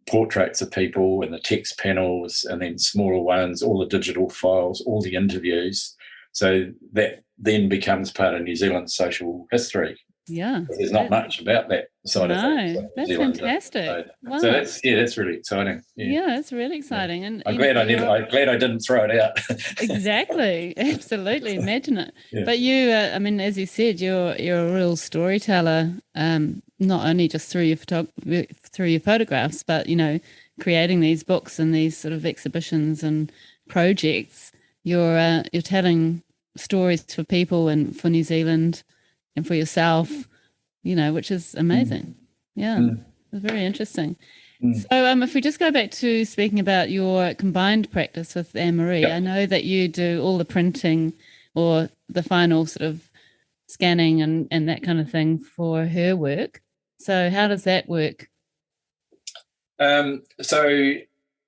portraits of people and the text panels, and then smaller ones, all the digital files, all the interviews. So that then becomes part of New Zealand's social history. Yeah, there's not much about that side of things. No, that's fantastic. So, wow. so that's really exciting. Yeah, it's really exciting. And I'm glad I'm glad I didn't throw it out. Exactly, absolutely. Imagine it. But you, as you said, you're a real storyteller. Not only just through your photographs, but creating these books and these sort of exhibitions and projects. You're telling stories for people and for New Zealand and for yourself, which is amazing. It's very interesting. So if we just go back to speaking about your combined practice with Annemarie, I know that you do all the printing or the final sort of scanning and that kind of thing for her work. So how does that work? So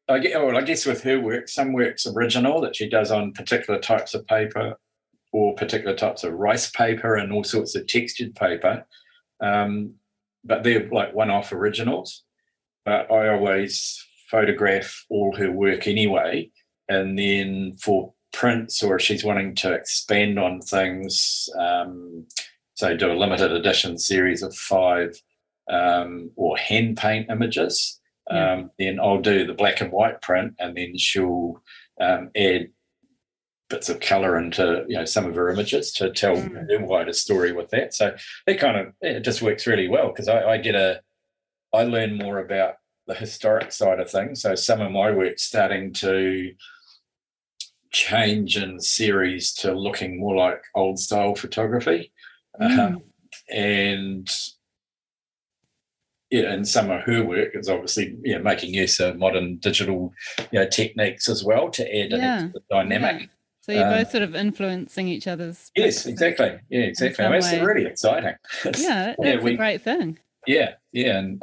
I guess with her work, some work's original that she does on particular types of paper, or particular types of rice paper and all sorts of textured paper. But they're like one-off originals. But I always photograph all her work anyway. And then for prints, or if she's wanting to expand on things, so do a limited edition series of 5 or hand paint images, then I'll do the black and white print, and then she'll add bits of colour into some of her images to tell her wider story with that. So it just works really well, because I learn more about the historic side of things. So some of my work's starting to change in series to looking more like old style photography, and some of her work is obviously making use of modern digital techniques as well to add an extra dynamic. So you're both sort of influencing each other's. Yes, exactly. Yeah, exactly. It's really exciting. That's a great thing. Yeah. And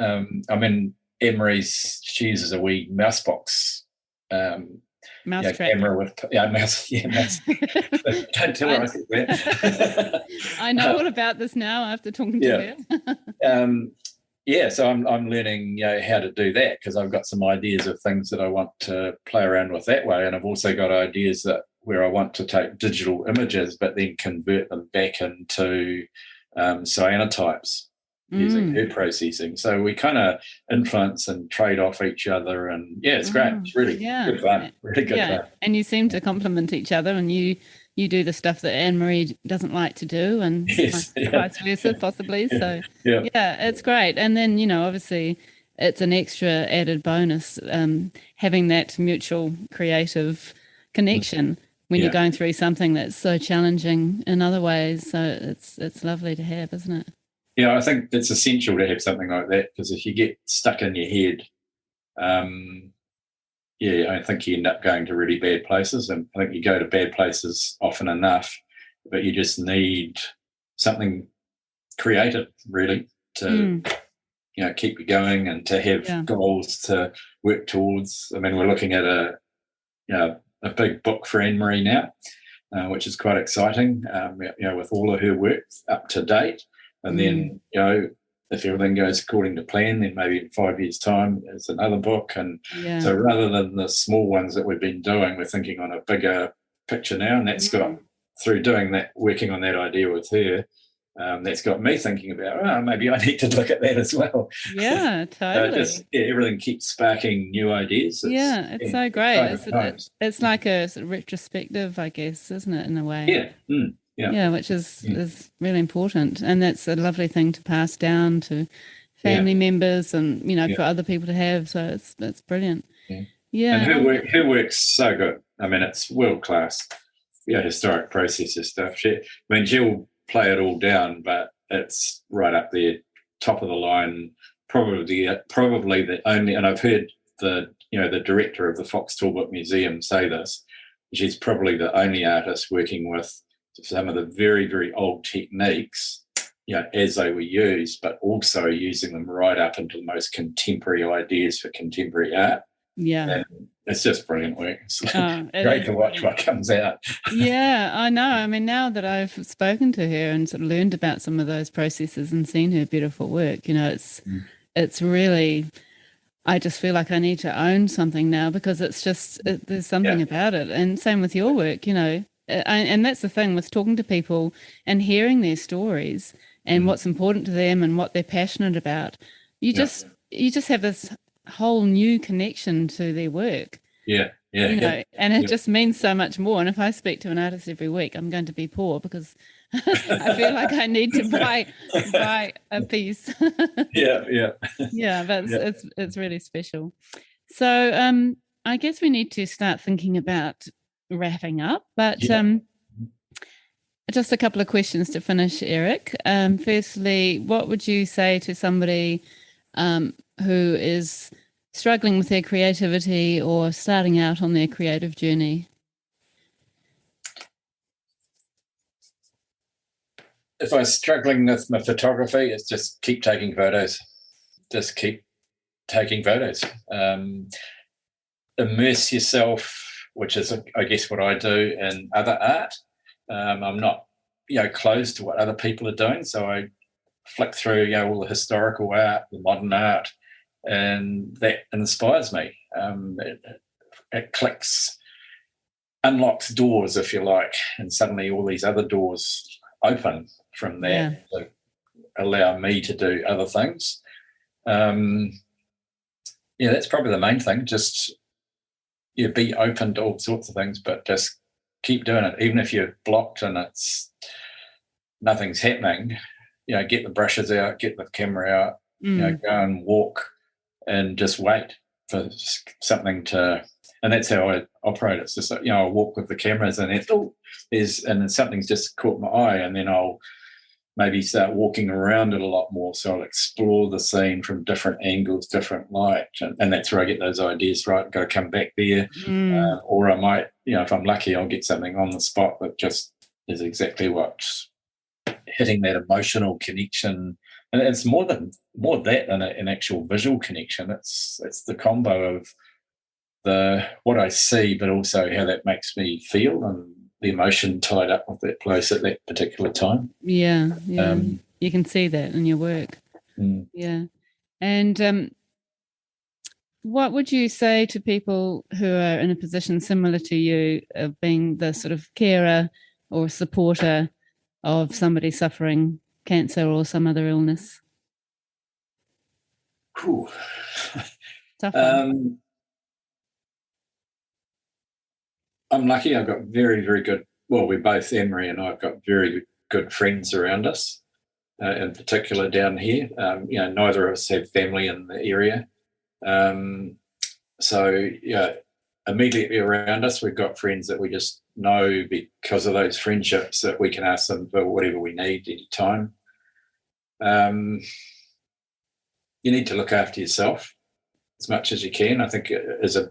Annemarie's, she uses a wee mouse box. Mouse camera with mouse. Don't tell her I said that. I know all about this now after talking to her. So I'm learning how to do that, because I've got some ideas of things that I want to play around with that way, and I've also got ideas where I want to take digital images but then convert them back into cyanotypes. using her processing. So we kind of influence and trade off each other, and it's great. It's really good fun. Really good fun. And you seem to complement each other, and you do the stuff that Annemarie doesn't like to do, and vice versa, possibly. So it's great. And then obviously it's an extra added bonus having that mutual creative connection when you're going through something that's so challenging in other ways. So it's lovely to have, isn't it? Yeah, I think it's essential to have something like that, because if you get stuck in your head, I think you end up going to really bad places. And I think you go to bad places often enough, but you just need something creative, really, to keep you going and to have goals to work towards. I mean, we're looking at a big book for Annemarie now, which is quite exciting. With all of her work up to date. And then, if everything goes according to plan, then maybe in 5 years' time, there's another book. And so rather than the small ones that we've been doing, we're thinking on a bigger picture now. And that's got, through doing that, working on that idea with her, that's got me thinking about, maybe I need to look at that as well. Yeah, totally. Everything keeps sparking new ideas. It's so great. It's like a sort of retrospective, I guess, isn't it, in a way? Yeah. Which is really important, and that's a lovely thing to pass down to family members, and for other people to have. So it's brilliant. Yeah. And her work's so good. I mean, it's world class. Historic processor stuff. She'll play it all down, but it's right up there, top of the line. Probably the only, and I've heard the director of the Fox Talbot Museum say this. She's probably the only artist working with some of the very, very old techniques, as they were used, but also using them right up into the most contemporary ideas for contemporary art. Yeah. And it's just brilliant work. It's great to watch what comes out. Yeah, I know. I mean, now that I've spoken to her and sort of learned about some of those processes and seen her beautiful work, it's really, I just feel like I need to own something now, because it's just, there's something about it. And same with your work, and that's the thing with talking to people and hearing their stories and what's important to them and what they're passionate about. You just have this whole new connection to their work. And it just means so much more. And if I speak to an artist every week, I'm going to be poor, because I feel like I need to buy a piece. But it's really special. So I guess we need to start thinking about wrapping up, but just a couple of questions to finish, Eric. Firstly, what would you say to somebody who is struggling with their creativity or starting out on their creative journey? If I was struggling with my photography, it's just keep taking photos. Just keep taking photos. Immerse yourself, which is, I guess, what I do in other art. I'm not, closed to what other people are doing, so I flick through, all the historical art, the modern art, and that inspires me. It clicks, unlocks doors, if you like, and suddenly all these other doors open from that to allow me to do other things. That's probably the main thing. Just be open to all sorts of things, but just keep doing it, even if you're blocked and nothing's happening. Get the brushes out, get the camera out, go and walk and just wait for something to. And that's how I operate. It's just I'll walk with the cameras, and then something's just caught my eye, and then I'll maybe start walking around it a lot more. So I'll explore the scene from different angles, different light, and that's where I get those ideas. Right, got to come back there, or I might, if I'm lucky, I'll get something on the spot that just is exactly what's hitting that emotional connection. And it's more that than an actual visual connection. It's the combo of what I see, but also how that makes me feel and the emotion tied up with that place at that particular time. Yeah. You can see that in your work. Yeah. And what would you say to people who are in a position similar to you, of being the sort of carer or supporter of somebody suffering cancer or some other illness? Whew. Tough one. I'm lucky. I've got very, very good. Well, we're both, Annemarie and I've got very good friends around us. In particular down here. Neither of us have family in the area. So immediately around us, we've got friends that we just know because of those friendships that we can ask them for whatever we need anytime. You need to look after yourself as much as you can. I think as a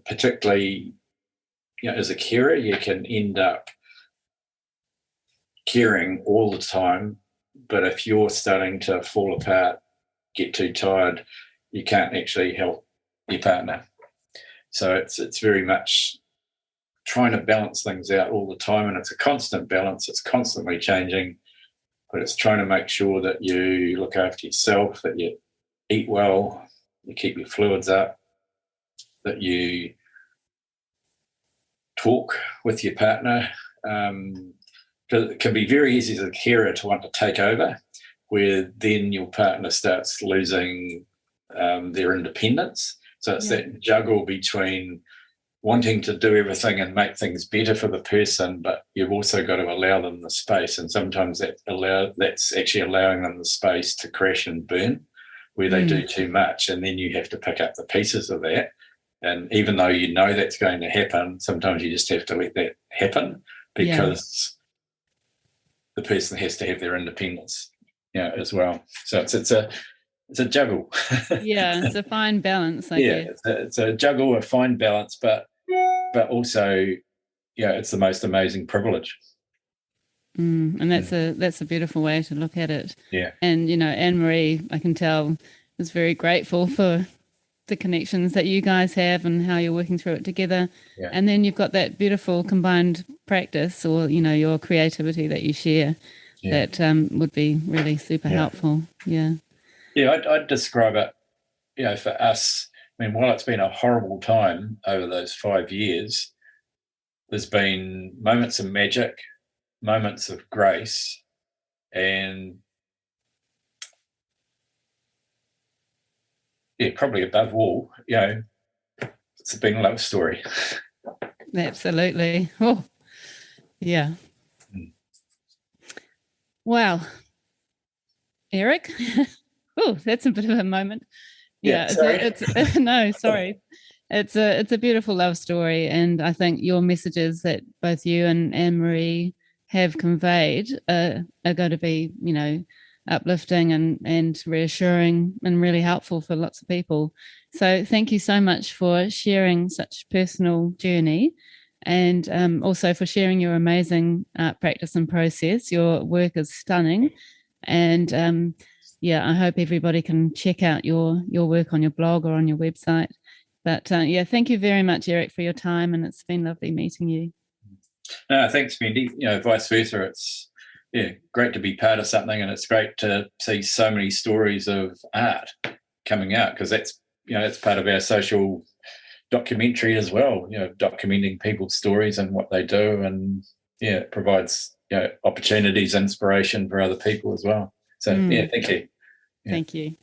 carer, you can end up caring all the time. But if you're starting to fall apart, get too tired, you can't actually help your partner. So it's very much trying to balance things out all the time, and it's a constant balance. It's constantly changing, but it's trying to make sure that you look after yourself, that you eat well, you keep your fluids up, that you talk with your partner. It can be very easy as a carer to want to take over, where then your partner starts losing their independence. So it's that juggle between wanting to do everything and make things better for the person, but you've also got to allow them the space. And sometimes that's actually allowing them the space to crash and burn, where they do too much, and then you have to pick up the pieces of that. And even though you know that's going to happen, sometimes you just have to let that happen because the person has to have their independence, as well. So it's a juggle. It's a fine balance. I guess. It's a juggle, a fine balance, but also, it's the most amazing privilege. And that's a beautiful way to look at it. Yeah. And Annemarie, I can tell, is very grateful for the connections that you guys have and how you're working through it together. Yeah. And then you've got that beautiful combined practice, or your creativity that you share, that would be really super helpful. I'd describe it, for us, I mean, while it's been a horrible time over those 5 years, there's been moments of magic, moments of grace, and probably above all, it's been a love story. Absolutely. Oh, yeah. Wow. Eric? Oh, that's a bit of a moment. Sorry. No, sorry. It's a beautiful love story, and I think your messages that both you and Annemarie have conveyed are going to be, uplifting and reassuring and really helpful for lots of people. So thank you so much for sharing such a personal journey, and also for sharing your amazing art practice and process. Your work is stunning, and I hope everybody can check out your work on your blog or on your website. But thank you very much, Eric, for your time, and it's been lovely meeting you. No, thanks, Mandy. Vice versa. It's great to be part of something, and it's great to see so many stories of art coming out, because that's it's part of our social documentary as well. Documenting people's stories and what they do, and it provides opportunities, inspiration for other people as well. So thank you. Thank you.